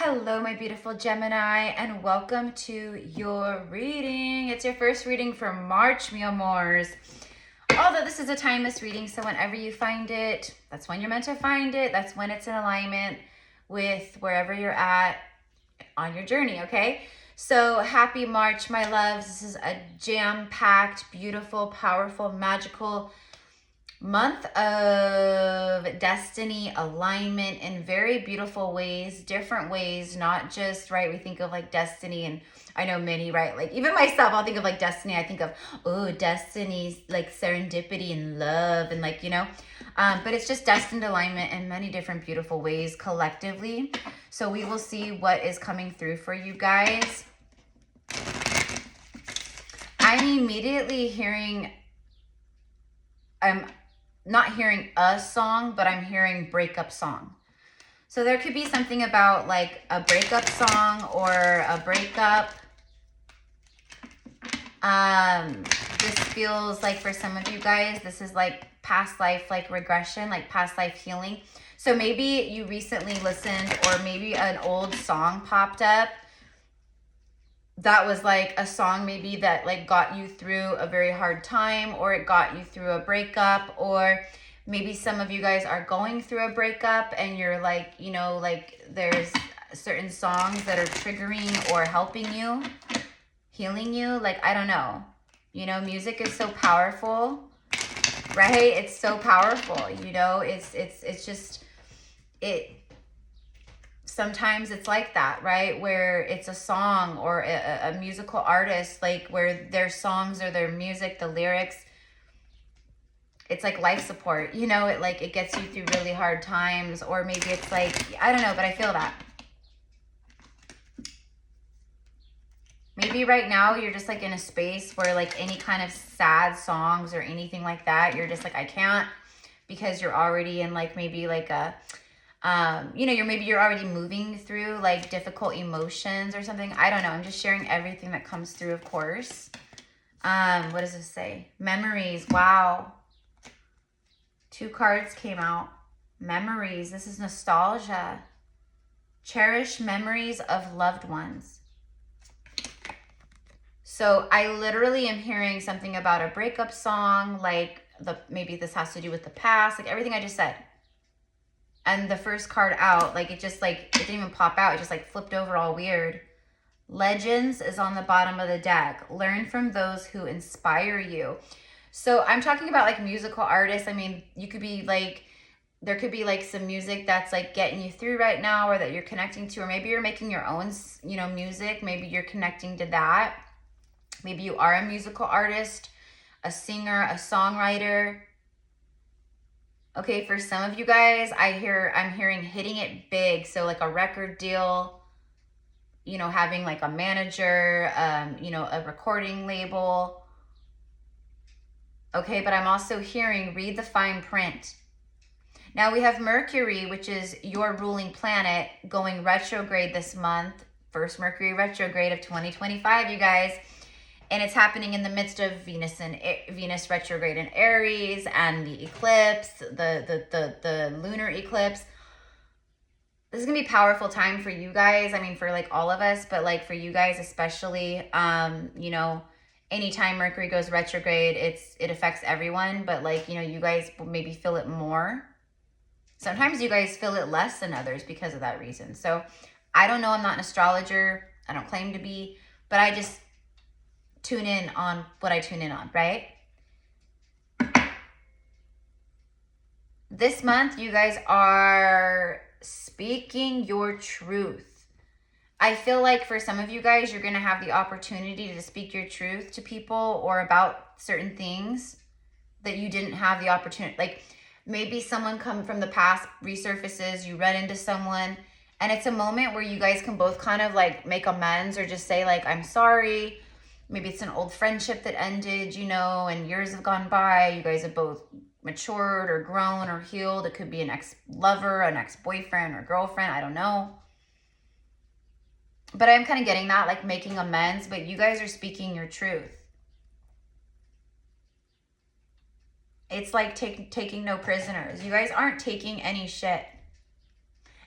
Hello, my beautiful Gemini, and welcome to your reading. It's your first reading for March, mi amors. Although this is a timeless reading, so whenever you find it, that's when you're meant to find it. That's when it's in alignment with wherever you're at on your journey, okay? So happy March, my loves. This is a jam-packed, beautiful, powerful, magical month of destiny alignment in very beautiful ways, different ways, not just, right, we think of like destiny, and I know many, right, like even myself, I'll think of like destiny, I think of, oh, destiny's like serendipity and love and like, you know, but it's just destined alignment in many different beautiful ways collectively. So we will see what is coming through for you guys. I'm immediately hearing, I'm not hearing a song, but I'm hearing breakup song. So there could be something about like a breakup song or a breakup. This feels like for some of you guys, this is like past life, like regression, like past life healing. So maybe you recently listened, or maybe an old song popped up that was like a song maybe that like got you through a very hard time, or it got you through a breakup, or maybe some of you guys are going through a breakup and you're like, you know, like there's certain songs that are triggering or helping you, healing you. Like, I don't know, you know, music is so powerful, right? It's so powerful, you know, it's just, sometimes it's like that, right? Where it's a song or a musical artist, like where their songs or their music, the lyrics, it's like life support, you know, it gets you through really hard times. Or maybe it's like, I don't know, but I feel that. Maybe right now you're just like in a space where like any kind of sad songs or anything like that, you're just like, I can't, because you're already in like maybe like a, you know, you're already moving through like difficult emotions or something. I don't know. I'm just sharing everything that comes through, of course. What does this say? Memories. Wow. 2 cards came out. Memories. This is nostalgia. Cherish memories of loved ones. So I literally am hearing something about a breakup song, like maybe this has to do with the past, like everything I just said. And the first card out, like it just like, it didn't even pop out. It just like flipped over all weird. Legends is on the bottom of the deck. Learn from those who inspire you. So I'm talking about like musical artists. I mean, you could be like, there could be like some music that's like getting you through right now, or that you're connecting to, or maybe you're making your own, you know, music. Maybe you're connecting to that. Maybe you are a musical artist, a singer, a songwriter. Okay, for some of you guys, I'm hearing hitting it big. So like a record deal, you know, having like a manager, you know, a recording label. Okay, but I'm also hearing read the fine print. Now we have Mercury, which is your ruling planet, going retrograde this month. First Mercury retrograde of 2025, you guys. And it's happening in the midst of Venus retrograde in Aries, and the eclipse, the lunar eclipse. This is gonna be a powerful time for you guys. I mean, for like all of us, but like for you guys especially. You know, anytime Mercury goes retrograde, it affects everyone, but like, you know, you guys maybe feel it more. Sometimes you guys feel it less than others because of that reason. So I don't know. I'm not an astrologer. I don't claim to be, but I just tune in on what I tune in on, right? This month, you guys are speaking your truth. I feel like for some of you guys, you're going to have the opportunity to speak your truth to people, or about certain things that you didn't have the opportunity. Like maybe someone come from the past resurfaces, you run into someone, and it's a moment where you guys can both kind of like make amends, or just say like, I'm sorry. Maybe it's an old friendship that ended, you know, and years have gone by. You guys have both matured or grown or healed. It could be an ex-lover, an ex-boyfriend or girlfriend. I don't know. But I'm kind of getting that, like making amends, but you guys are speaking your truth. It's like taking no prisoners. You guys aren't taking any shit.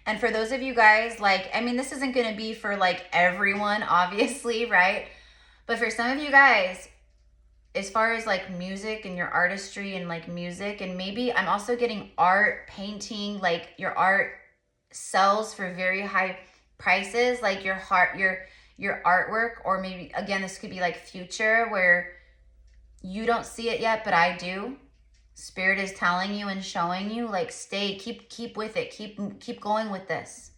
And for those of you guys, like, I mean, this isn't going to be for like everyone, obviously, right? But for some of you guys, as far as like music and your artistry and like music, and maybe I'm also getting art, painting, like your art sells for very high prices, like your artwork, or maybe again, this could be like future where you don't see it yet, but I do. Spirit is telling you and showing you, like, stay, keep with it, keep going with this.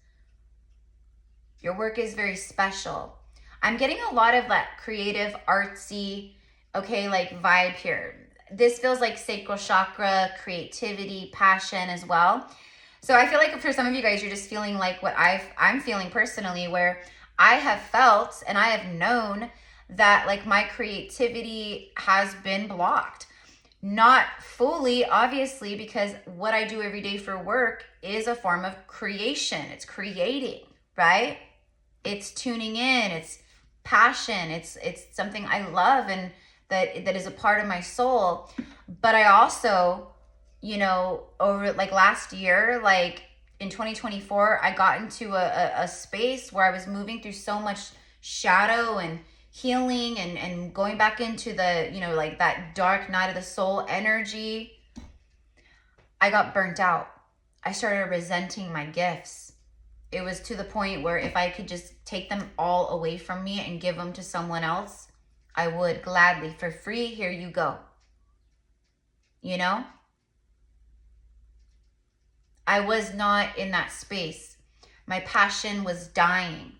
Your work is very special. I'm getting a lot of that creative, artsy, okay, like vibe here. This feels like sacral chakra, creativity, passion as well. So I feel like for some of you guys, you're just feeling like what I'm feeling personally, where I have felt and I have known that like my creativity has been blocked. Not fully, obviously, because what I do every day for work is a form of creation. It's creating, right? It's tuning in, it's passion, it's something I love and that is a part of my soul. But I also, you know, over like last year, like in 2024, I got into a space where I was moving through so much shadow and healing and going back into the, you know, like that dark night of the soul energy. I got burnt out. I started resenting my gifts. It was to the point where if I could just take them all away from me and give them to someone else, I would gladly, for free. Here you go. You know? I was not in that space. My passion was dying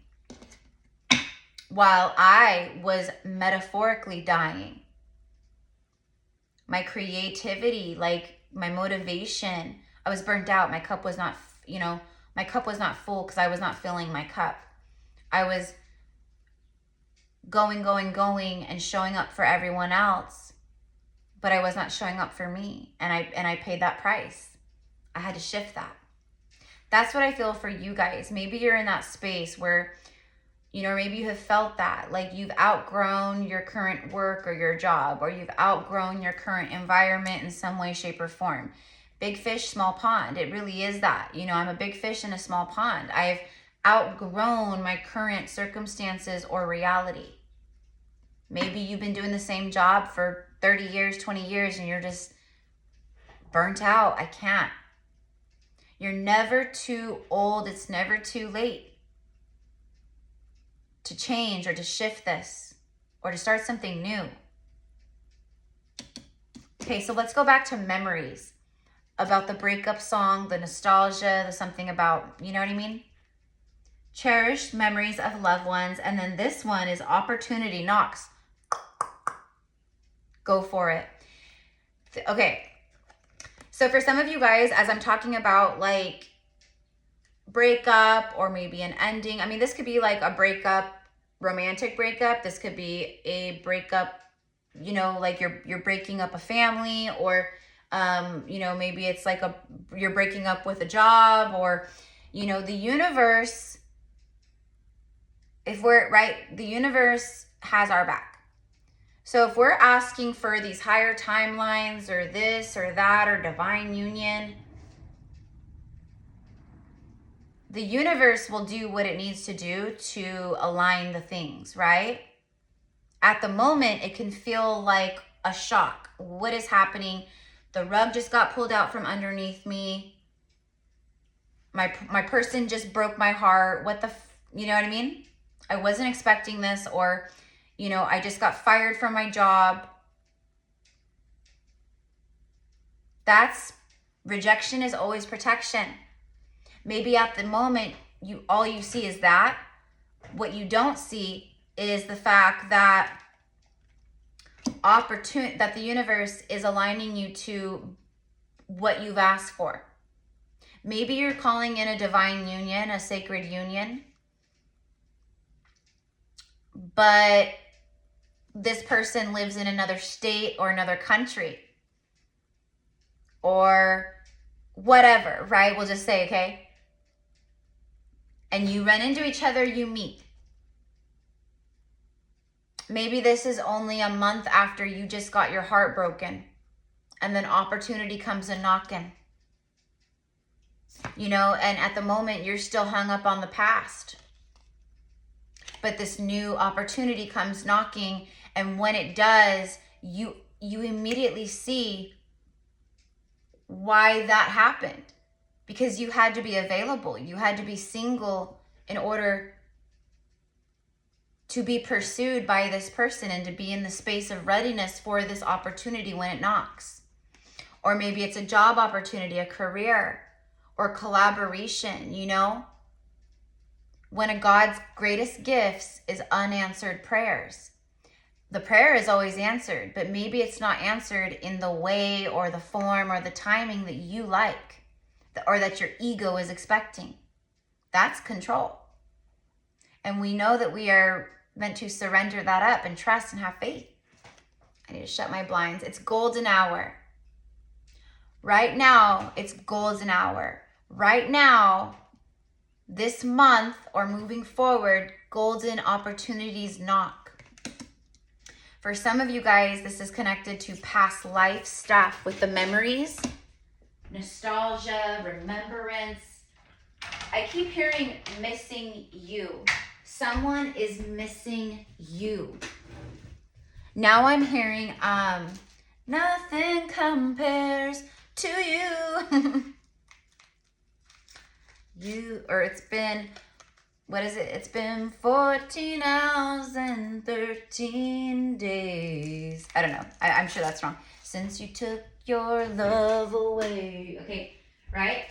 while I was metaphorically dying. My creativity, like my motivation, I was burnt out. My cup was not, you know, my cup was not full because I was not filling my cup. I was going and showing up for everyone else, but I was not showing up for me. And I paid that price. I had to shift that. That's what I feel for you guys. Maybe you're in that space where, you know, maybe you have felt that, like you've outgrown your current work or your job, or you've outgrown your current environment in some way, shape, or form. Big fish, small pond. It really is that. You know, I'm a big fish in a small pond. I've outgrown my current circumstances or reality. Maybe you've been doing the same job for 30 years, 20 years, and you're just burnt out. I can't. You're never too old. It's never too late to change or to shift this or to start something new. Okay, so let's go back to memories about the breakup song, the nostalgia, the something about, you know what I mean? Cherished memories of loved ones. And then this one is opportunity knocks. Go for it. Okay. So for some of you guys, as I'm talking about like breakup or maybe an ending, I mean, this could be like a breakup, romantic breakup. This could be a breakup, you know, like you're breaking up a family, or you know, maybe it's like you're breaking up with a job, or, you know, the universe, if we're right, the universe has our back. So if we're asking for these higher timelines or this or that or divine union, the universe will do what it needs to do to align the things, right? At the moment, it can feel like a shock. What is happening? The rug just got pulled out from underneath me. My person just broke my heart. What the, you know what I mean? I wasn't expecting this, or, you know, I just got fired from my job. That's rejection is always protection. Maybe at the moment, all you see is that. What you don't see is the fact that that the universe is aligning you to what you've asked for. Maybe you're calling in a divine union, a sacred union, but this person lives in another state or another country or whatever, right? We'll just say, okay? And you run into each other, you meet. Maybe this is only a month after you just got your heart broken, and then opportunity comes a knocking. you know, and at the moment you're still hung up on the past. But this new opportunity comes knocking, and when it does, you immediately see why that happened. Because you had to be available. You had to be single in order to be pursued by this person and to be in the space of readiness for this opportunity when it knocks. Or maybe it's a job opportunity, a career, or collaboration, you know? One of God's greatest gifts is unanswered prayers. The prayer is always answered, but maybe it's not answered in the way or the form or the timing that you like, or that your ego is expecting. That's control. And we know that we are meant to surrender that up and trust and have faith. I need to shut my blinds. It's golden hour. Right now, it's golden hour. Right now, this month or moving forward, golden opportunities knock. For some of you guys, this is connected to past life stuff with the memories, nostalgia, remembrance. I keep hearing missing you. Someone is missing you. Now I'm hearing nothing compares to you. It's been, what is it? It's been 14 hours and 13 days. I don't know. I'm sure that's wrong. Since you took your love away. Okay, right?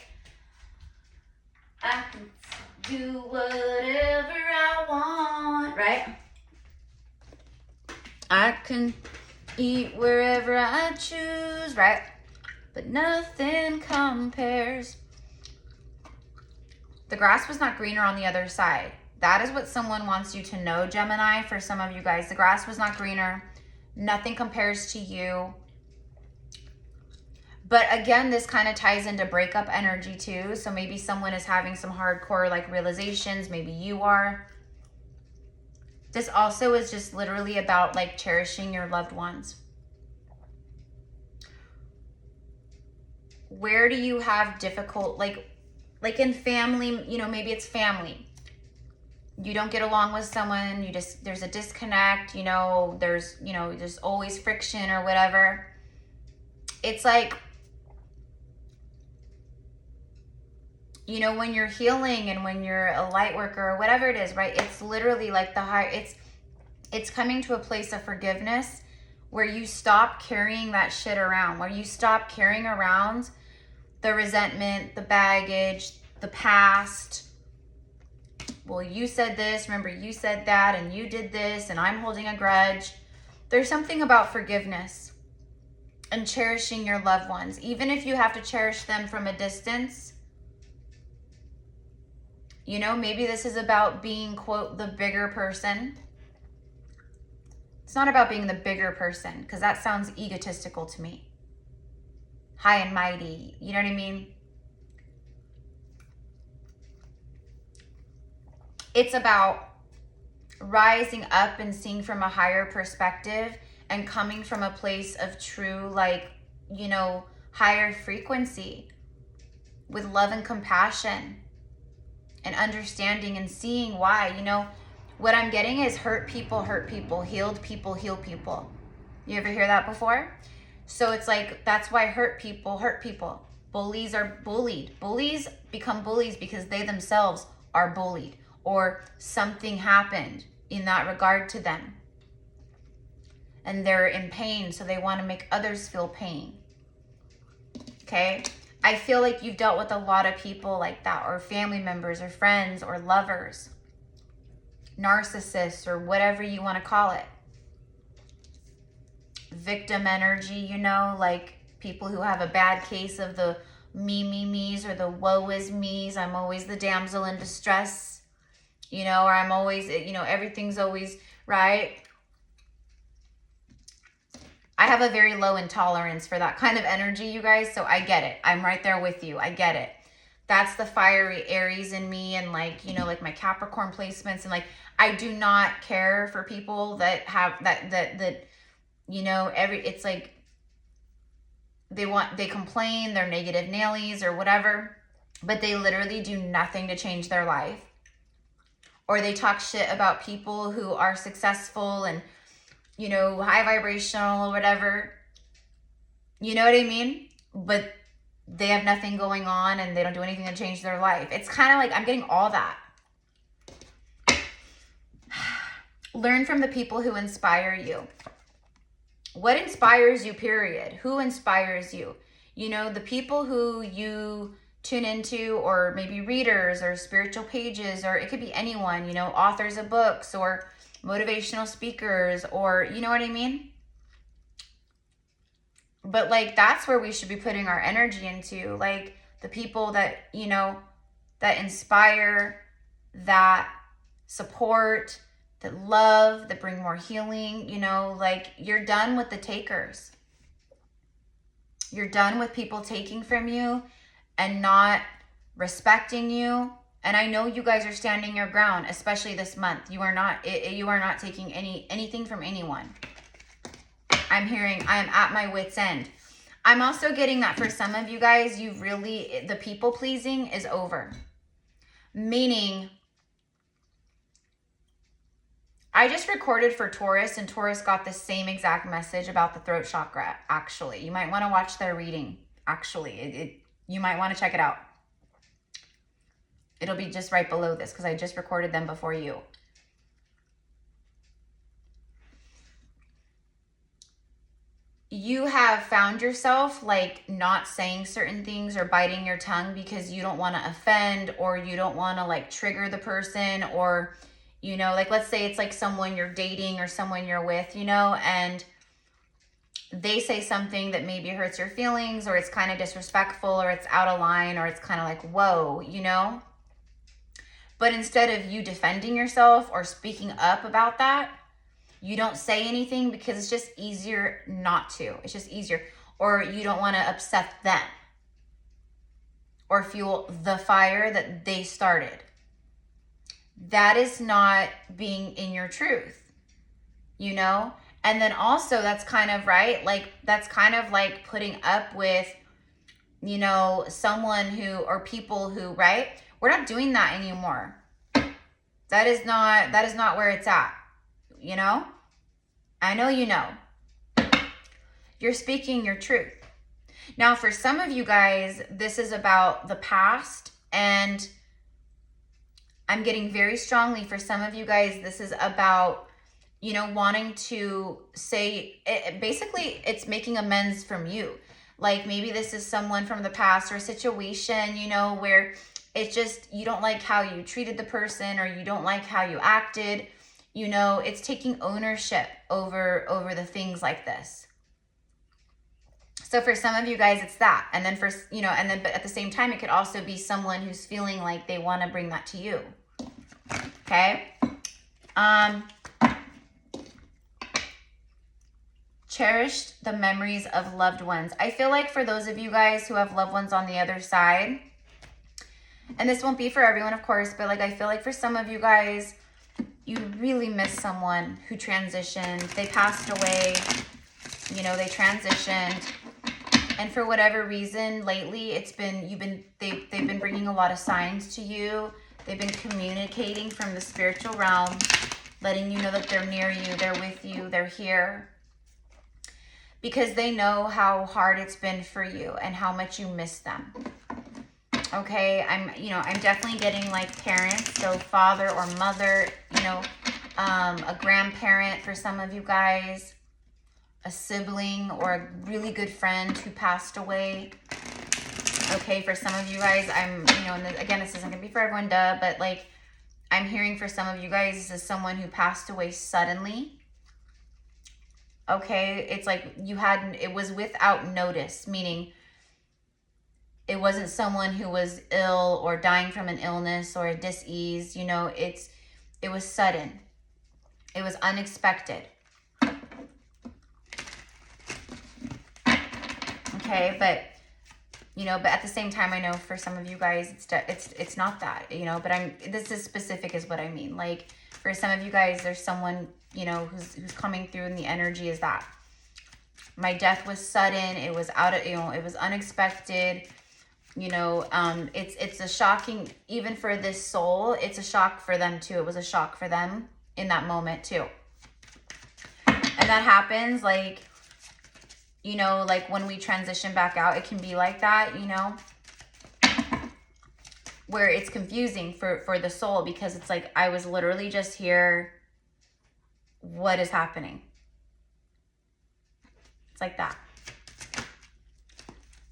I can do whatever I want, right? I can eat wherever I choose, right? But nothing compares. The grass was not greener on the other side. That is what someone wants you to know, Gemini. For some of you guys, the grass was not greener. Nothing compares to you. But again, this kind of ties into breakup energy too. So maybe someone is having some hardcore like realizations. Maybe you are. This also is just literally about like cherishing your loved ones. Where do you have difficult, like in family, you know, maybe it's family. You don't get along with someone, there's a disconnect, you know, there's always friction or whatever. It's like, you know, when you're healing and when you're a light worker or whatever it is, right? It's literally like it's coming to a place of forgiveness where you stop carrying that shit around, where you stop carrying around the resentment, the baggage, the past. Well, you said this, remember you said that, and you did this, and I'm holding a grudge. There's something about forgiveness and cherishing your loved ones, even if you have to cherish them from a distance. You know, maybe this is about being, quote, the bigger person. It's not about being the bigger person, because that sounds egotistical to me. High and mighty, you know what I mean? It's about rising up and seeing from a higher perspective and coming from a place of true, like, you know, higher frequency with love and compassion and understanding and seeing why. You know, what I'm getting is hurt people, healed people, heal people. You ever hear that before? So it's like, that's why hurt people hurt people. Bullies are bullied. Bullies become bullies because they themselves are bullied, or something happened in that regard to them. And they're in pain, so they want to make others feel pain. Okay? I feel like you've dealt with a lot of people like that, or family members, or friends, or lovers, narcissists, or whatever you want to call it. Victim energy, you know, like people who have a bad case of the me's, or the woe is me's. I'm always the damsel in distress, you know, or I'm always, you know, everything's always right. I have a very low intolerance for that kind of energy, you guys, so I get it. I'm right there with you. I get it. That's the fiery Aries in me, and like, you know, like my Capricorn placements, and like, I do not care for people that have that you know, it's like they complain, they're negative Nellies or whatever. but they literally do nothing to change their life. Or they talk shit about people who are successful and, you know, high vibrational or whatever. You know what I mean? But they have nothing going on and they don't do anything to change their life. It's kind of like, I'm getting all that. Learn from the people who inspire you. What inspires you, period? Who inspires you? You know, the people who you tune into, or maybe readers or spiritual pages, or it could be anyone, you know, authors of books or motivational speakers, or you know what I mean? But like, that's where we should be putting our energy into, like the people that, you know, that inspire, that support, that love, that bring more healing. You know, like, you're done with the takers. You're done with people taking from you and not respecting you. And I know you guys are standing your ground, especially this month. You are not taking anything from anyone. I'm hearing, I am at my wit's end. I'm also getting that for some of you guys, the people pleasing is over. Meaning, I just recorded for Taurus, and Taurus got the same exact message about the throat chakra, actually. You might want to watch their reading, actually. You might want to check it out. It'll be just right below this because I just recorded them before you. You have found yourself like not saying certain things or biting your tongue because you don't want to offend, or you don't want to like trigger the person, or, you know, like, let's say it's like someone you're dating or someone you're with, you know, and they say something that maybe hurts your feelings, or it's kind of disrespectful, or it's out of line, or it's kind of like, whoa, you know. But instead of you defending yourself or speaking up about that, you don't say anything because it's just easier not to. It's just easier. Or you don't want to upset them or fuel the fire that they started. That is not being in your truth, you know? And then also, that's kind of right. Like, that's kind of like putting up with, you know, someone who, or people who, right? We're not doing that anymore. That is not where it's at, you know? I know you know. You're speaking your truth. Now, for some of you guys, this is about the past, and I'm getting very strongly for some of you guys, this is about, you know, wanting to say, basically, it's making amends from you. Like, maybe this is someone from the past or a situation, you know, where it's just, you don't like how you treated the person, or you don't like how you acted. You know, it's taking ownership over the things like this. So for some of you guys, it's that. And then but at the same time, it could also be someone who's feeling like they want to bring that to you. Okay. Cherished the memories of loved ones. I feel like for those of you guys who have loved ones on the other side, and this won't be for everyone, of course, but like, I feel like for some of you guys, you really miss someone who transitioned. They passed away, you know, they transitioned. And for whatever reason, lately, they've been bringing a lot of signs to you. They've been communicating from the spiritual realm, letting you know that they're near you, they're with you, they're here. Because they know how hard it's been for you and how much you miss them. Okay, I'm definitely getting like parents, so father or mother, you know, a grandparent for some of you guys, a sibling or a really good friend who passed away. Okay, for some of you guys, and again, this isn't gonna be for everyone, but like, I'm hearing for some of you guys, this is someone who passed away suddenly. Okay, it's like it was without notice, meaning it wasn't someone who was ill or dying from an illness or a dis-ease, you know, it was sudden. It was unexpected. Okay, but at the same time, I know for some of you guys, it's not that, you know, but this is specific is what I mean. Like, for some of you guys, there's someone, you know, who's coming through, and the energy is that my death was sudden. It was it was unexpected. You know, it's a shocking, even for this soul, it's a shock for them too. It was a shock for them in that moment too. And that happens, like, you know, like when we transition back out, it can be like that, you know, where it's confusing for the soul, because it's like, I was literally just here. What is happening? It's like that.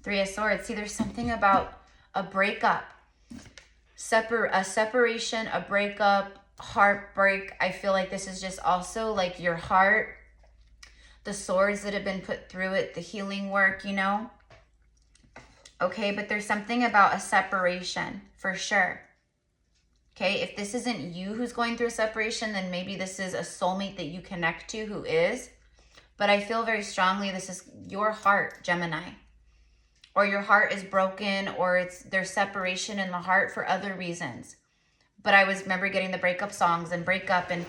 Three of Swords. See, there's something about a breakup, a separation, a breakup, heartbreak. I feel like this is just also like your heart, the swords that have been put through it, the healing work, you know? Okay, but there's something about a separation for sure. Okay, if this isn't you who's going through a separation, then maybe this is a soulmate that you connect to who is. But I feel very strongly this is your heart, Gemini. Or your heart is broken, or there's separation in the heart for other reasons. But I remember getting the breakup songs and breakup, and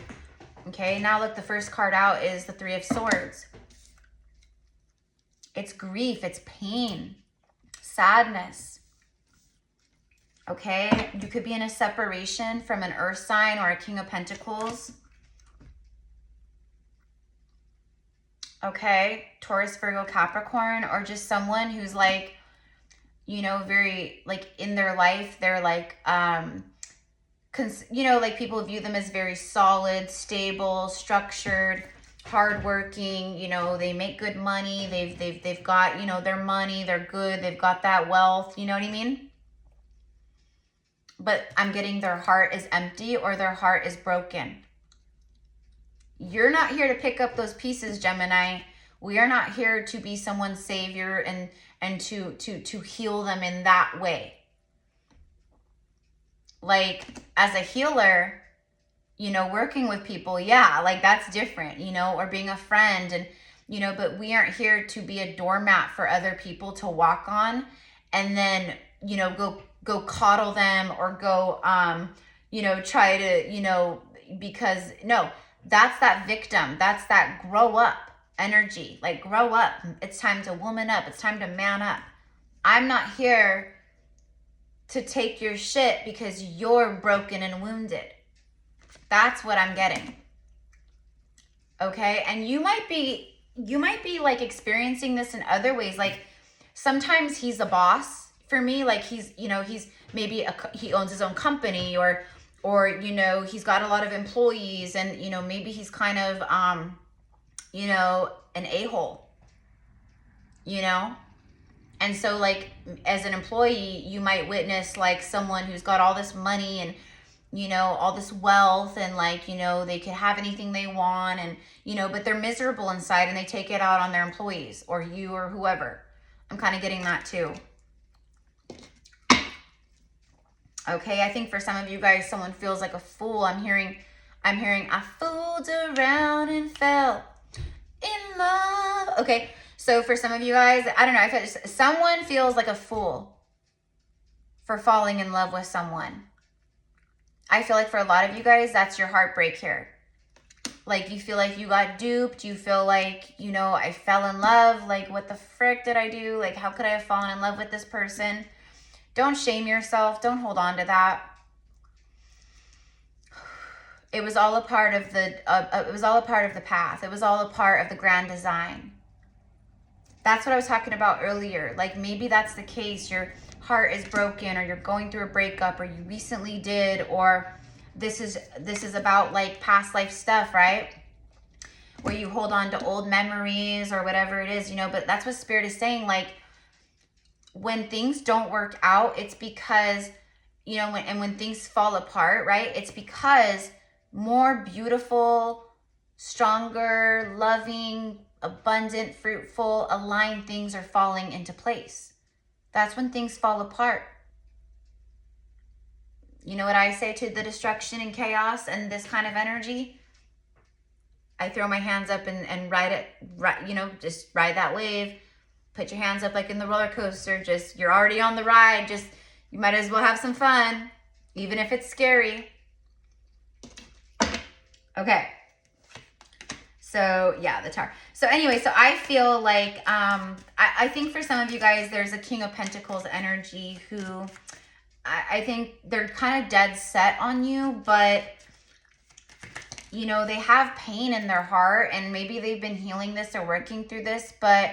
okay, now look, the first card out is the Three of Swords. It's grief, it's pain, sadness. Okay, you could be in a separation from an earth sign or a King of Pentacles. Okay, Taurus, Virgo, Capricorn, or just someone who's like, you know, very like in their life, they're like, you know, like people view them as very solid, stable, structured, hardworking. You know, they make good money. They've got, you know, their money. They're good. They've got that wealth. You know what I mean? But I'm getting their heart is empty, or their heart is broken. You're not here to pick up those pieces, Gemini. We are not here to be someone's savior and to heal them in that way. Like, as a healer, you know, working with people, yeah, like that's different, you know, or being a friend, and, you know, but we aren't here to be a doormat for other people to walk on and then, you know, go coddle them, or go, you know, try to, you know, because no, that's that victim. That's that grow up energy. Like, grow up. It's time to woman up. It's time to man up. I'm not here to take your shit because you're broken and wounded. That's what I'm getting. Okay? And you might be like experiencing this in other ways. Like, sometimes he's a boss for me. Like, he's, you know, he's maybe he owns his own company, or, you know, he's got a lot of employees, and, you know, maybe he's kind of, you know, an a-hole, you know? And so, like, as an employee, you might witness, like, someone who's got all this money and, you know, all this wealth, and, like, you know, they could have anything they want, and, you know, but they're miserable inside, and they take it out on their employees, or you, or whoever. I'm kind of getting that too. Okay, I think for some of you guys, someone feels like a fool. I'm hearing I fooled around and fell in love. Okay, so for some of you guys, I don't know, I feel someone feels like a fool for falling in love with someone. I feel like for a lot of you guys, that's your heartbreak here. Like, you feel like you got duped. You feel like, you know, I fell in love. Like, what the frick did I do? Like, how could I have fallen in love with this person? Don't shame yourself. Don't hold on to that. It was all a part of the it was all a part of the path. It was all a part of the grand design. That's what I was talking about earlier. Like, maybe that's the case. Your heart is broken, or you're going through a breakup, or you recently did, or this is about like past life stuff, right? Where you hold on to old memories or whatever it is, you know, but that's what Spirit is saying. Like, when things don't work out, it's because, you know, when things fall apart, right? It's because more beautiful, stronger, loving, abundant, fruitful, aligned things are falling into place. That's when things fall apart. You know what I say to the destruction and chaos and this kind of energy? I throw my hands up and ride it, you know, just ride that wave. Put your hands up like in the roller coaster. Just, you're already on the ride. Just, you might as well have some fun, even if it's scary. Okay. So yeah, the Tower. So anyway, so I feel like, I think for some of you guys, there's a King of Pentacles energy who I think they're kind of dead set on you, but you know, they have pain in their heart and maybe they've been healing this or working through this, but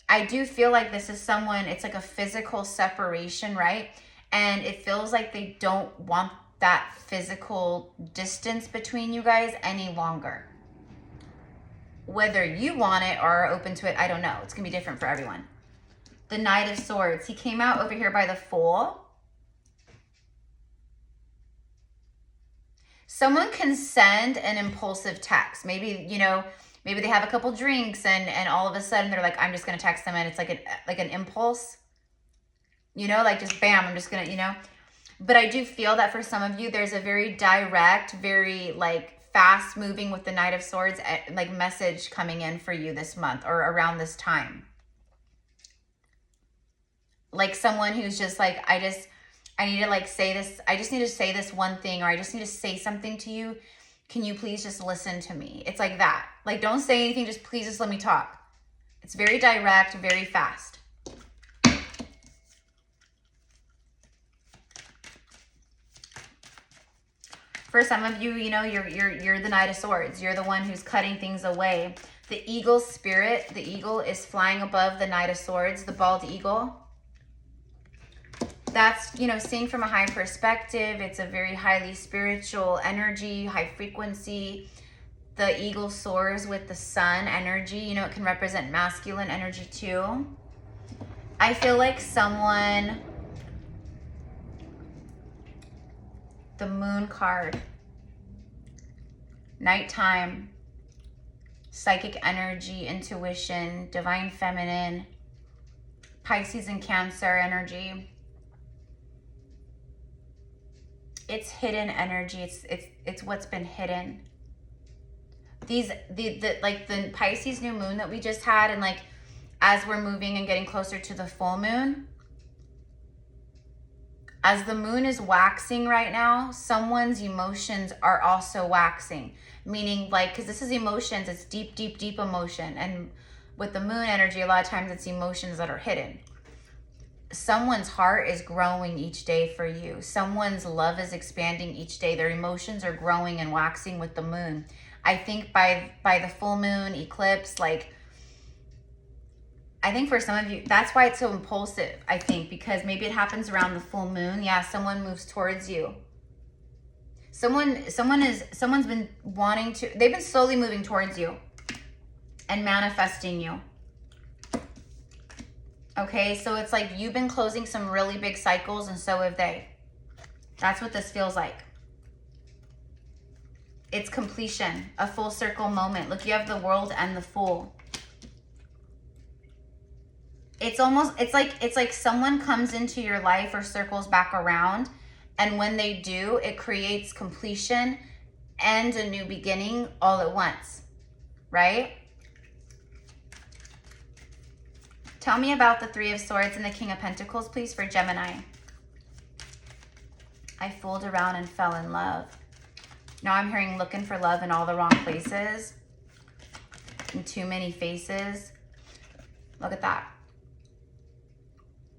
I do feel like this is someone, it's like a physical separation, right? And it feels like they don't want that physical distance between you guys any longer. Whether you want it or are open to it, I don't know. It's going to be different for everyone. The Knight of Swords. He came out over here by the Fool. Someone can send an impulsive text. Maybe, you know, maybe they have a couple drinks and all of a sudden they're like, I'm just going to text them, and it's like an impulse. You know, like just bam, I'm just going to, you know. But I do feel that for some of you, there's a very direct, very like fast moving with the Knight of Swords, like message coming in for you this month or around this time. Like someone who's just like, I need to like say this. I just need to say this one thing, or I just need to say something to you. Can you please just listen to me? It's like that. Like, don't say anything. Just please just let me talk. It's very direct, very fast. For some of you, you know, you're the Knight of Swords. You're the one who's cutting things away. The eagle spirit, the eagle is flying above the Knight of Swords, the bald eagle. That's, you know, seeing from a high perspective. It's a very highly spiritual energy, high frequency. The eagle soars with the sun energy. You know, it can represent masculine energy too. I feel like someone... The Moon card. Nighttime. Psychic energy, intuition, divine feminine. Pisces and Cancer energy. It's hidden energy. It's what's been hidden. Like the Pisces new moon that we just had, and like as we're moving and getting closer to the full moon, as the moon is waxing right now, someone's emotions are also waxing. Meaning like, because this is emotions, it's deep, deep, deep emotion. And with the moon energy, a lot of times it's emotions that are hidden. Someone's heart is growing each day for you. Someone's love is expanding each day. Their emotions are growing and waxing with the moon. I think by the full moon eclipse, like, I think for some of you, that's why it's so impulsive, I think, because maybe it happens around the full moon. Yeah, someone moves towards you. Someone's been wanting to, they've been slowly moving towards you and manifesting you. Okay, so it's like you've been closing some really big cycles, and so have they. That's what this feels like. It's completion, a full circle moment. Look, you have the World and the Fool. It's almost, it's like someone comes into your life or circles back around, and when they do, it creates completion and a new beginning all at once, right? Tell me about the Three of Swords and the King of Pentacles, please, for Gemini. I fooled around and fell in love. Now I'm hearing looking for love in all the wrong places. In too many faces. Look at that.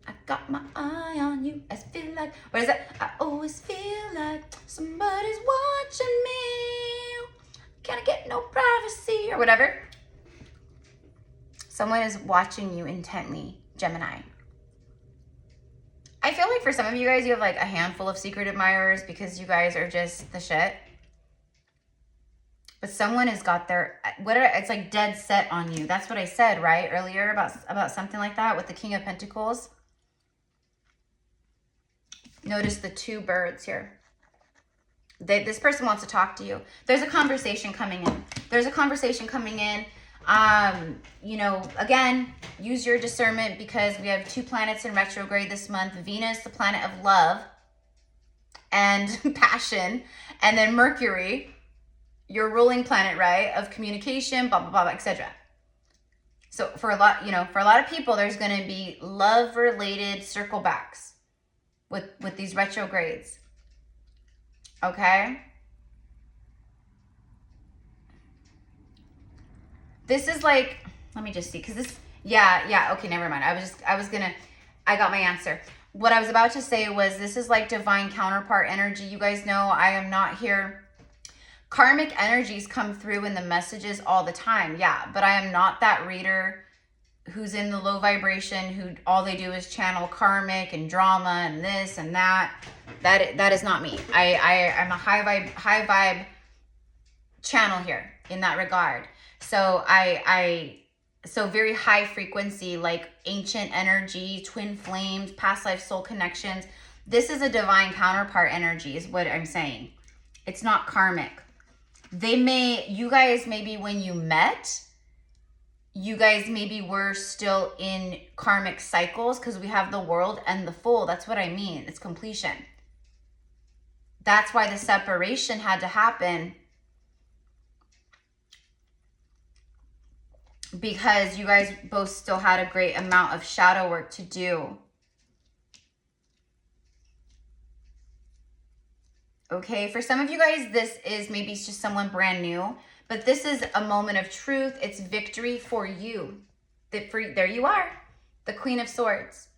I got my eye on you. I feel like, what is it? I always feel like somebody's watching me. Can't get no privacy or whatever. Someone is watching you intently, Gemini. I feel like for some of you guys, you have like a handful of secret admirers because you guys are just the shit. But someone has got their, it's like dead set on you. That's what I said, right? Earlier about something like that with the King of Pentacles. Notice the two birds here. This person wants to talk to you. There's a conversation coming in. There's a conversation coming in. You know, again, use your discernment because we have 2 planets in retrograde this month. Venus, the planet of love and passion, and then Mercury, your ruling planet, right, of communication, blah, blah, blah, etc. So for a lot, you know, for a lot of people, there's going to be love-related circle backs with these retrogrades. Okay? This is like, let me just see, because this, yeah, okay, never mind. I got my answer. What I was about to say was this is like divine counterpart energy. You guys know I am not here. Karmic energies come through in the messages all the time, yeah, but I am not that reader who's in the low vibration, who all they do is channel karmic and drama and this and that. That is not me. I'm a high vibe channel here in that regard. So so very high frequency, like ancient energy, twin flames, past life soul connections. This is a divine counterpart energy is what I'm saying. It's not karmic. You guys maybe when you met, you guys maybe were still in karmic cycles because we have the World and the Fool. That's what I mean. It's completion. That's why the separation had to happen, because you guys both still had a great amount of shadow work to do. Okay, for some of you guys, this is maybe it's just someone brand new, but this is a moment of truth. It's victory for you. There you are, the Queen of Swords.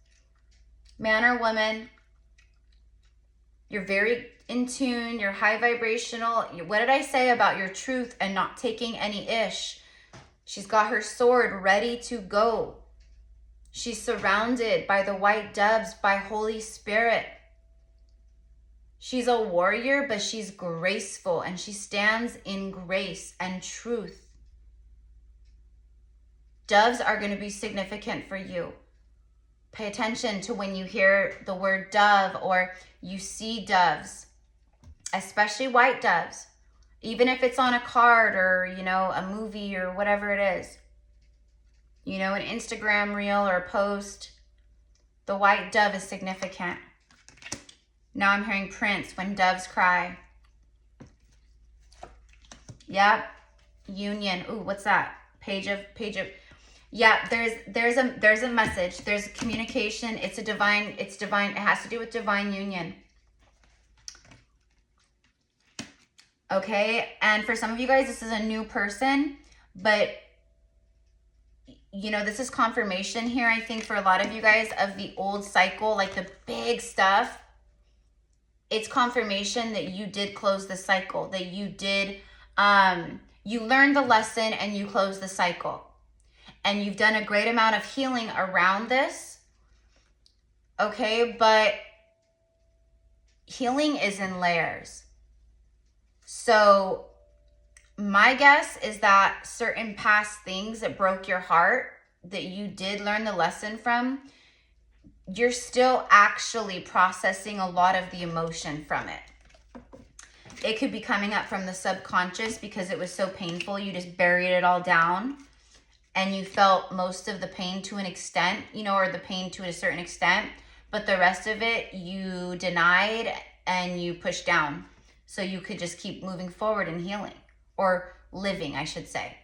Man or woman, you're very in tune, you're high vibrational. What did I say about your truth and not taking any ish? She's got her sword ready to go. She's surrounded by the white doves, by Holy Spirit. She's a warrior, but she's graceful, and she stands in grace and truth. Doves are going to be significant for you. Pay attention to when you hear the word dove or you see doves, especially white doves. Even if it's on a card or, you know, a movie or whatever it is. You know, an Instagram reel or a post. The white dove is significant. Now I'm hearing Prince, when doves cry. Yep. Union. Ooh, what's that? Page of. Yeah, there's a message. There's communication. It's divine. It has to do with divine union. Okay, and for some of you guys, this is a new person, but you know, this is confirmation here, I think, for a lot of you guys of the old cycle, like the big stuff. It's confirmation that you did close the cycle, that you did, you learned the lesson and you closed the cycle. And you've done a great amount of healing around this. Okay, but healing is in layers. So my guess is that certain past things that broke your heart, that you did learn the lesson from, you're still actually processing a lot of the emotion from it. It could be coming up from the subconscious because it was so painful. You just buried it all down and you felt most of the pain to an extent, you know, or the pain to a certain extent, but the rest of it you denied and you pushed down. So you could just keep moving forward and healing, or living, I should say.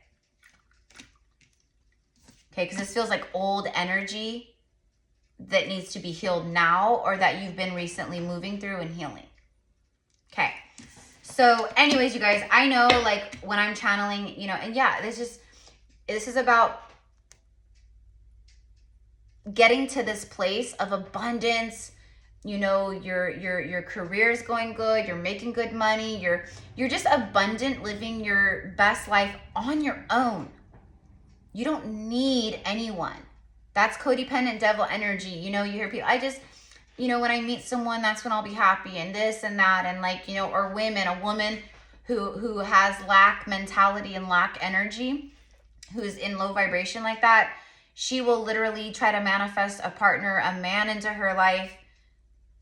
Okay, because this feels like old energy that needs to be healed now, or that you've been recently moving through and healing. Okay, so anyways, you guys, I know like when I'm channeling, you know, and yeah, this is about getting to this place of abundance. You know, your career's going good, you're making good money, you're just abundant, living your best life on your own. You don't need anyone. That's codependent devil energy. You know, you hear people, you know, when I meet someone, that's when I'll be happy, and this and that, and like, you know, or a woman who has lack mentality and lack energy, who's in low vibration like that, she will literally try to manifest a partner, a man into her life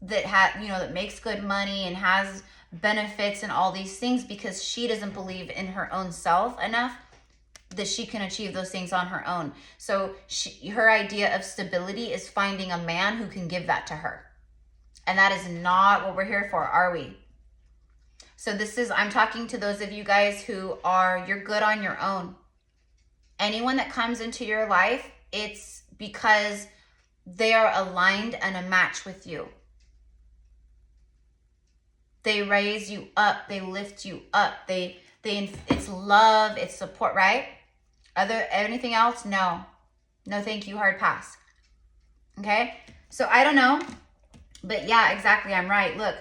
that you know, that makes good money and has benefits and all these things, because she doesn't believe in her own self enough that she can achieve those things on her own. So her idea of stability is finding a man who can give that to her. And that is not what we're here for, are we? So I'm talking to those of you guys who you're good on your own. Anyone that comes into your life, it's because they are aligned and a match with you. They raise you up. They lift you up. It's love. It's support, right? Anything else? No. No, thank you. Hard pass. Okay. So I don't know, but yeah, exactly. I'm right. Look,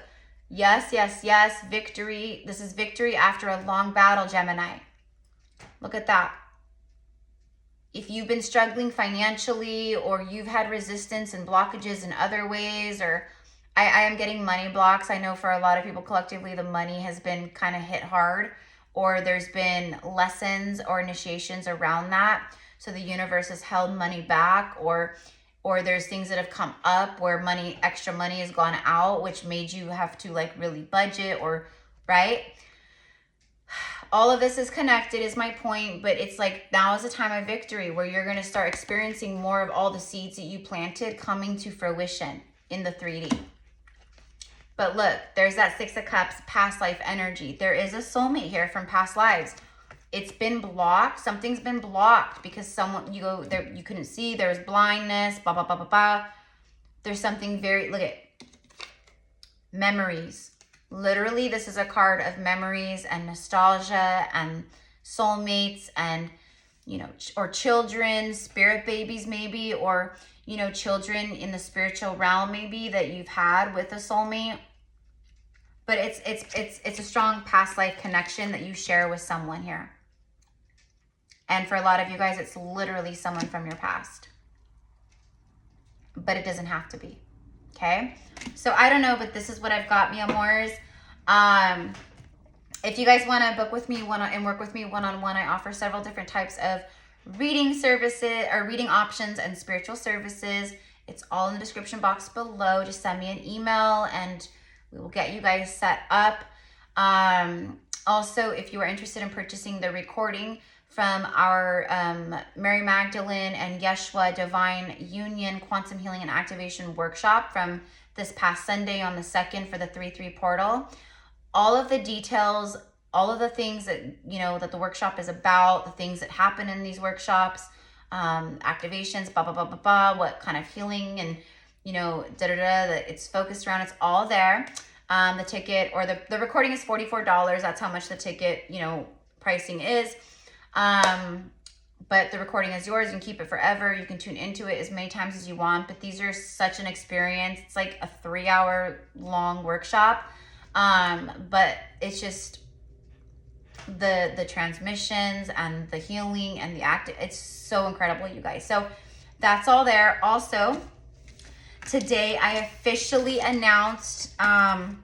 yes, yes, yes. Victory. This is victory after a long battle, Gemini. Look at that. If you've been struggling financially, or you've had resistance and blockages in other ways, or I am getting money blocks. I know for a lot of people collectively, the money has been kind of hit hard, or there's been lessons or initiations around that. So the universe has held money back, or there's things that have come up where extra money has gone out, which made you have to like really budget, or right? All of this is connected is my point, but it's like now is a time of victory where you're going to start experiencing more of all the seeds that you planted coming to fruition in the 3D. But look, there's that Six of Cups, past life energy. There is a soulmate here from past lives. It's been blocked. Something's been blocked because you couldn't see. There was blindness, blah, blah, blah, blah, blah. There's something look at memories. Literally, this is a card of memories and nostalgia and soulmates and, or children, spirit babies maybe, or children in the spiritual realm maybe that you've had with a soulmate. But it's a strong past life connection that you share with someone here. And for a lot of you guys, it's literally someone from your past. But it doesn't have to be. Okay? So I don't know, but this is what I've got, mi amores. If you guys want to book with me and work with me one-on-one, I offer several different types of reading services or reading options and spiritual services. It's all in the description box below. Just send me an email and we will get you guys set up. Also, if you are interested in purchasing the recording from our Mary Magdalene and Yeshua Divine Union Quantum Healing and Activation Workshop from this past Sunday on the 2nd for the 3-3 portal, all of the details, all of the things that, that the workshop is about, the things that happen in these workshops, activations, blah, blah, blah, blah, blah, what kind of healing and, that it's focused around, it's all there. The ticket or the recording is $44. That's how much the ticket, pricing is. But the recording is yours. You can keep it forever. You can tune into it as many times as you want, but these are such an experience. It's like a 3-hour long workshop. But it's just the transmissions and the healing and the it's so incredible, you guys. So that's all there. Also, today I officially announced, and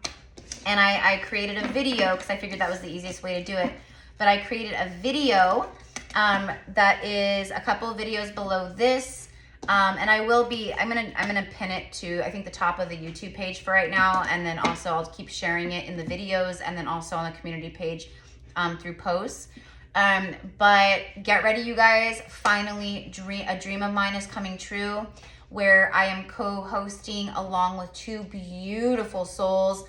I created a video because I figured that was the easiest way to do it. But I created a video that is a couple of videos below this. And I'm gonna pin it to, I think, the top of the YouTube page for right now. And then also I'll keep sharing it in the videos and then also on the community page through posts. But get ready, you guys. Finally, a dream of mine is coming true, where I am co-hosting along with two beautiful souls,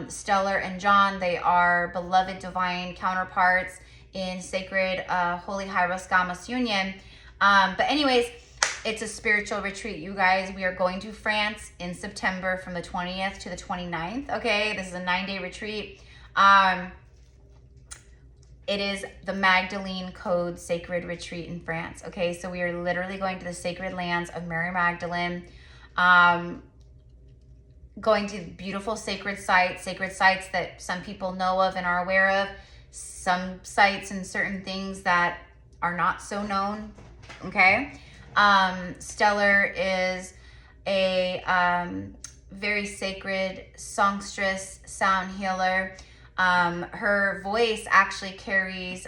Stellar and John. They are beloved divine counterparts in sacred Holy Hyros Gamos Union. But anyways, it's a spiritual retreat, you guys. We are going to France in September from the 20th to the 29th. Okay, this is a 9-day retreat. It is the Magdalene Code Sacred Retreat in France. Okay, so we are literally going to the sacred lands of Mary Magdalene, going to beautiful sacred sites that some people know of and are aware of, some sites and certain things that are not so known. Okay. Stellar is a very sacred songstress, sound healer. Her voice actually carries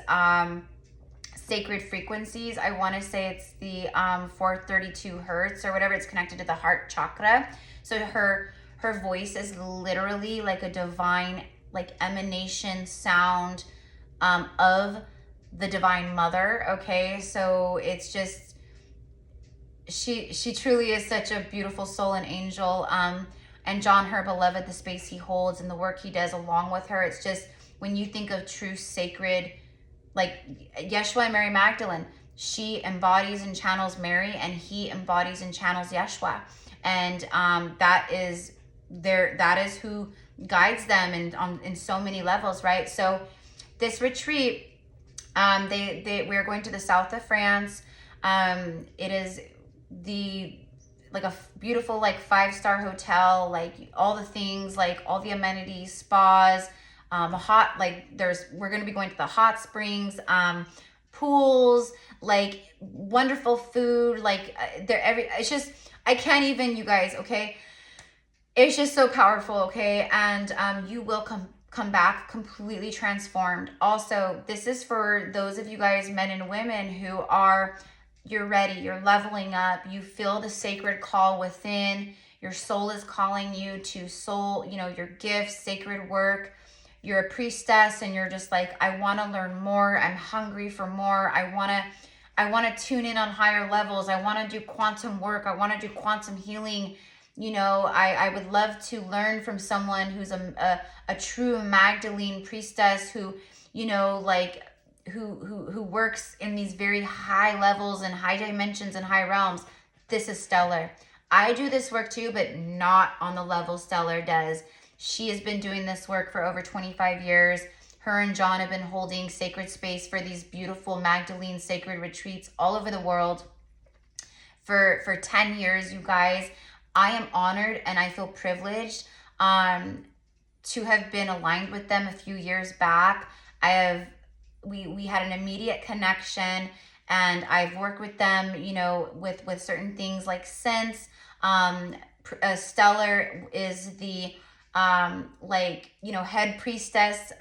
sacred frequencies. I want to say it's the 432 hertz or whatever. It's connected to the heart chakra. So her voice is literally like a divine, like, emanation sound of the Divine Mother. Okay, so it's just, she truly is such a beautiful soul and angel. And John, her beloved, the space he holds and the work he does along with her. It's just, when you think of true sacred, like Yeshua and Mary Magdalene, she embodies and channels Mary, and he embodies and channels Yeshua. And that is who guides them and in so many levels, right? So this retreat We're going to the south of France. It is like a beautiful, like 5-star hotel, like all the things, like all the amenities, spas, we're going to be going to the hot springs, pools, like wonderful food, like it's just, I can't even, you guys, okay? It's just so powerful, okay? And you will come back completely transformed. Also, this is for those of you guys, men and women, who are, you're ready, you're leveling up, you feel the sacred call within, your soul is calling you to soul, you know, your gifts, sacred work. You're a priestess and you're just like, I want to learn more. I'm hungry for more. I want to tune in on higher levels. I want to do quantum work. I want to do quantum healing. You know, I would love to learn from someone who's a true Magdalene priestess who, you know, like who works in these very high levels and high dimensions and high realms. This is Stellar. I do this work too, but not on the level Stellar does. She has been doing this work for over 25 years. Her and John have been holding sacred space for these beautiful Magdalene sacred retreats all over the world for 10 years, you guys. I am honored and I feel privileged to have been aligned with them a few years back. We had an immediate connection, and I've worked with them, you know, with certain things like since. Stellar is the like, you know, head priestess,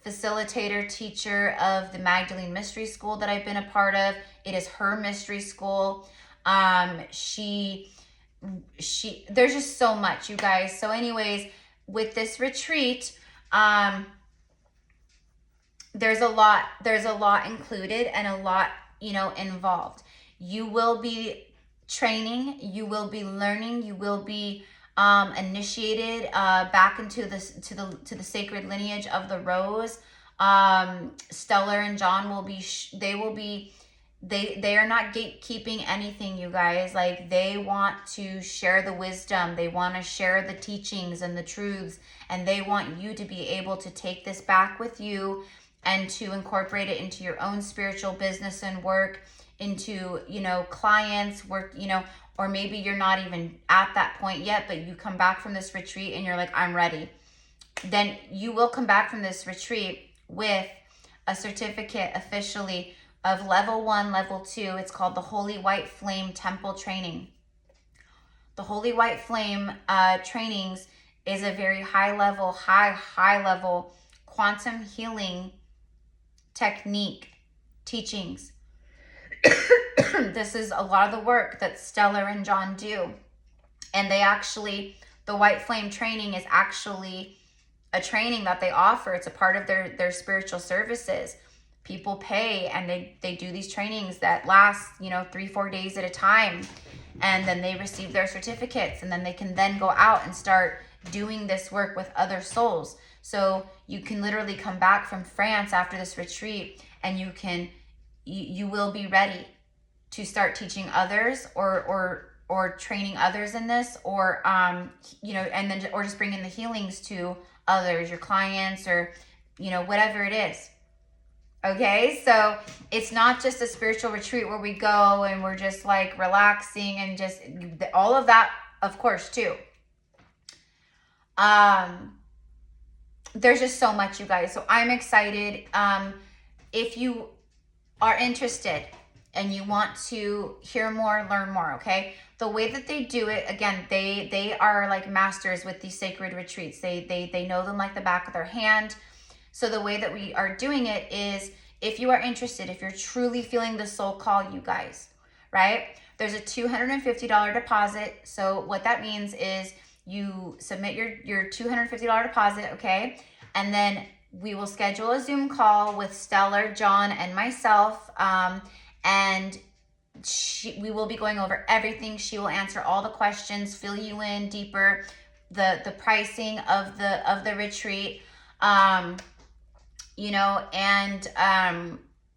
facilitator, teacher of the Magdalene Mystery School that I've been a part of. It is her mystery school. There's just so much, you guys. So anyways, with this retreat, there's a lot included and a lot, you know, involved. You will be training, you will be learning, you will be initiated back into the sacred lineage of the rose. Stellar and John will be they are not gatekeeping anything, you guys. Like, they want to share the wisdom, they want to share the teachings and the truths, and they want you to be able to take this back with you and to incorporate it into your own spiritual business and work, into, you know, clients work, you know. Or maybe you're not even at that point yet, but you come back from this retreat and you're like, I'm ready. Then you will come back from this retreat with a certificate officially of level 1, level 2. It's called the Holy White Flame Temple Training. The Holy White Flame trainings is a very high level quantum healing technique teachings. This is a lot of the work that Stellar and John do. And the White Flame training is actually a training that they offer. It's a part of their spiritual services. People pay and they do these trainings that last, you know, 3-4 days at a time. And then they receive their certificates, and then they can then go out and start doing this work with other souls. So you can literally come back from France after this retreat, and you will be ready to start teaching others or training others in this, or you know, and then, or just bringing the healings to others, your clients, or, you know, whatever it is. Okay, so it's not just a spiritual retreat where we go and we're just like relaxing and just all of that, of course, too. There's just so much, you guys. So I'm excited. If you are interested and you want to hear more, learn more, okay? The way that they do it, again, they are like masters with these sacred retreats. They know them like the back of their hand. So the way that we are doing it is, if you are interested, if you're truly feeling the soul call, you guys, right? There's a $250 deposit. So what that means is you submit your $250 deposit, okay? And then we will schedule a Zoom call with Stellar, John, and myself. And we will be going over everything. She will answer all the questions, fill you in deeper, the pricing of the retreat, you know, and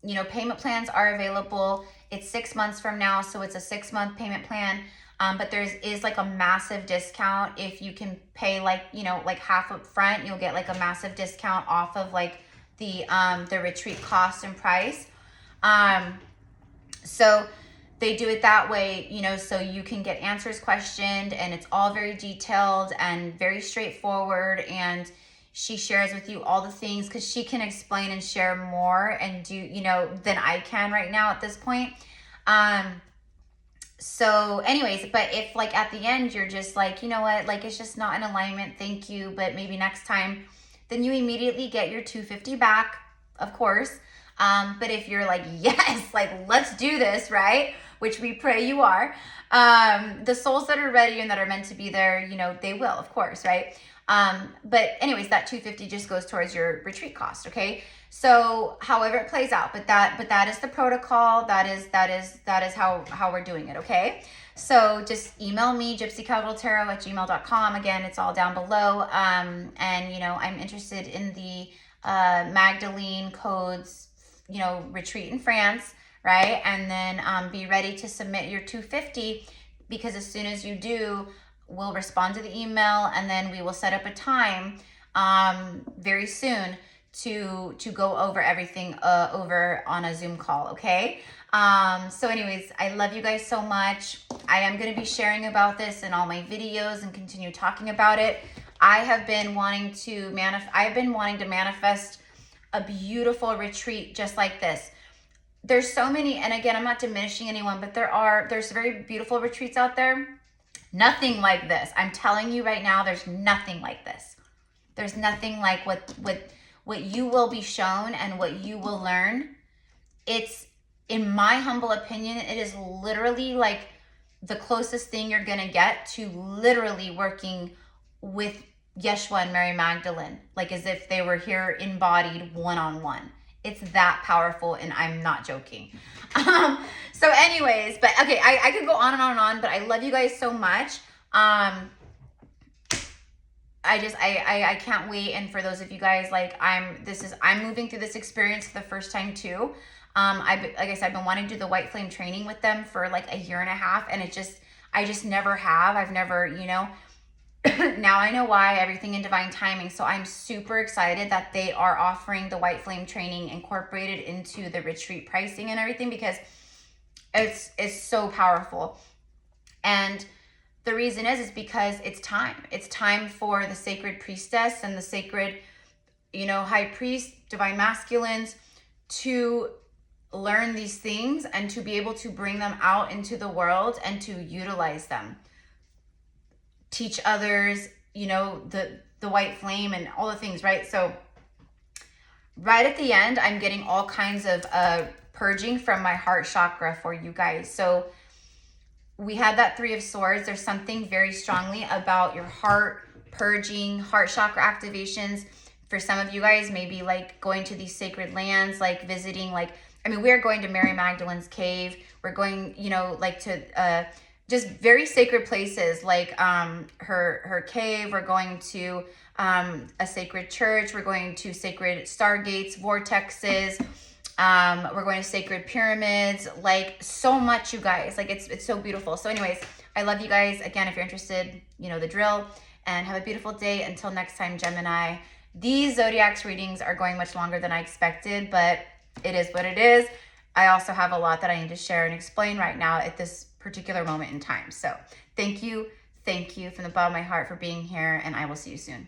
you know, payment plans are available. It's 6 months from now, so it's a 6-month payment plan. But is like a massive discount if you can pay, like, you know, like half up front. You'll get like a massive discount off of like the retreat cost and price. So they do it that way, you know, so you can get answers questioned, and it's all very detailed and very straightforward. And she shares with you all the things because she can explain and share more and do, you know, than I can right now at this point. So anyways, but if like at the end you're just like, you know what, like it's just not in alignment, thank you, but maybe next time, then you immediately get your $250 back, of course. But if you're like, yes, like let's do this, right? Which we pray you are. The souls that are ready and that are meant to be there, you know, they will, of course, right? But anyways, that $250 just goes towards your retreat cost, okay? So however it plays out, but that is the protocol. That is how we're doing it, okay? So just email me, GypsyCowgirlTarot@gmail.com. Again, it's all down below. And you know, I'm interested in the Magdalene codes, you know, retreat in France, right? And then be ready to submit your $250, because as soon as you do, we'll respond to the email, and then we will set up a time very soon to go over everything over on a Zoom call, okay? So anyways, I love you guys so much. I am going to be sharing about this in all my videos and continue talking about it. I have been wanting to manifest a beautiful retreat just like this. There's so many, and again, I'm not diminishing anyone, but there's very beautiful retreats out there. Nothing like this. I'm telling you right now, there's nothing like this. There's nothing like what you will be shown and what you will learn. It's, in my humble opinion, it is literally like the closest thing you're gonna get to literally working with Yeshua and Mary Magdalene, like as if they were here embodied one-on-one. It's that powerful, and I'm not joking. So anyways, but okay, I could go on and on and on, but I love you guys so much. I can't wait. And for those of you guys, like I'm moving through this experience for the first time too. Like I said, I've been wanting to do the white flame training with them for like 1.5 years, and I just never have. I've never, you know, now I know why, everything in divine timing. So I'm super excited that they are offering the white flame training incorporated into the retreat pricing and everything, because it's so powerful. And the reason is because it's time for the sacred priestess and the sacred, you know, high priest, divine masculines to learn these things and to be able to bring them out into the world and to utilize them. Teach others, you know, the white flame and all the things, right? So right at the end, I'm getting all kinds of purging from my heart chakra for you guys. So we had that 3 of Swords. There's something very strongly about your heart purging, heart chakra activations. For some of you guys, maybe like going to these sacred lands, like visiting, like, I mean, we're going to Mary Magdalene's cave. We're going, you know, like to just very sacred places, like her cave. We're going to a sacred church. We're going to sacred stargates, vortexes. We're going to sacred pyramids, like so much, you guys. Like it's so beautiful. So anyways, I love you guys. Again, if you're interested, you know the drill, and have a beautiful day. Until next time, Gemini. These zodiacs readings are going much longer than I expected, but it is what it is. I also have a lot that I need to share and explain right now at this particular moment in time. So thank you from the bottom of my heart for being here, and I will see you soon.